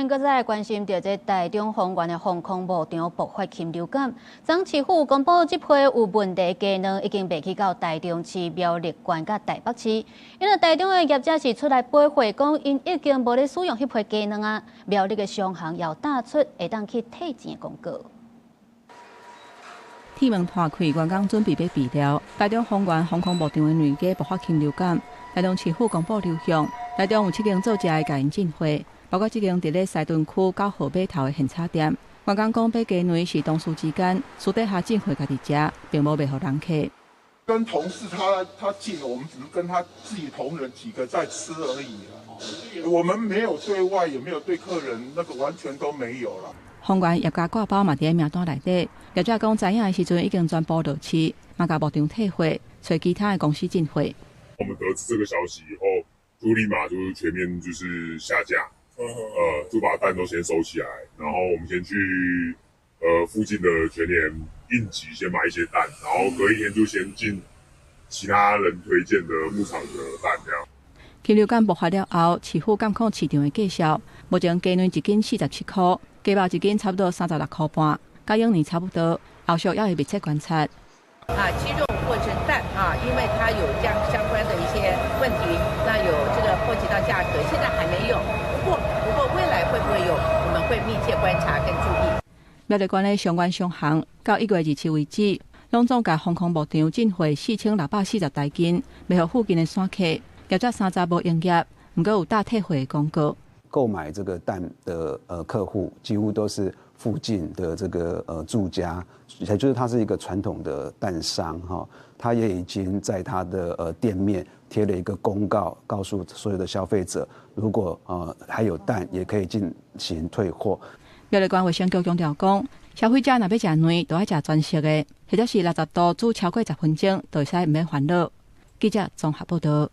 面，搁再关心到这台中丰原的防空牧场爆发禽流感，长市府公布这批有问题鸡卵已经卖去到台中市、苗栗县甲台北市。因为台中的业者是出来背货，讲因已经无咧使用迄批鸡卵啊。苗栗的商行要打出会当去退钱的公告。铁门破开，员工准备要闭了。台中丰原防空牧场的卵鸡爆发禽流感，台中市府公布流向，台中有7间做食的甲因进货。包括这间伫咧西屯区9号码头的现炒店，员工讲买鸡卵是同事之间私底下进货家己食，并无卖给人客。跟同事他进，我们只是跟他自己同仁几个在吃而已我们没有对外，也没有对客人，那个完全都没有了。丰原业家挂包嘛伫咧名单内底，业者讲知影的时阵已经全部落市，嘛甲牧场退货，找其他的公司进货。我们得知这个消息以后，就立马就是全面就是下架。就把蛋都先收起来，然后我们先去附近的全联应急先买一些蛋，然后隔一天就先进其他人推荐的牧场的蛋这样。禽流感爆发了后，市府监控市场的价销，目前鸡卵一斤47块，鸡肉一斤差不多36块半，甲往年差不多。后续要密切观察。鸡肉或者蛋因为它有这样相关的一些问题，那有这个波及到价格，现在还没有。不过未来会不会有，我们会密切观察跟注意。苗栗县的相关商行到1月27日为止，拢总甲防空牧场进货4640台斤，卖予附近的散客。业者3早无营业，不过有大退货的公告。购买这个蛋的客户几乎都是附近的这个住家，也就是他是一个传统的蛋商哈，他也已经在他的店面贴了一个公告，告诉所有的消费者，如果还有蛋，也可以进行退货。苗栗县卫生局强调讲，消费者若要食卵，都要食全熟的，或者是60度煮超过10分钟，就会使唔免烦恼。记者综合报道。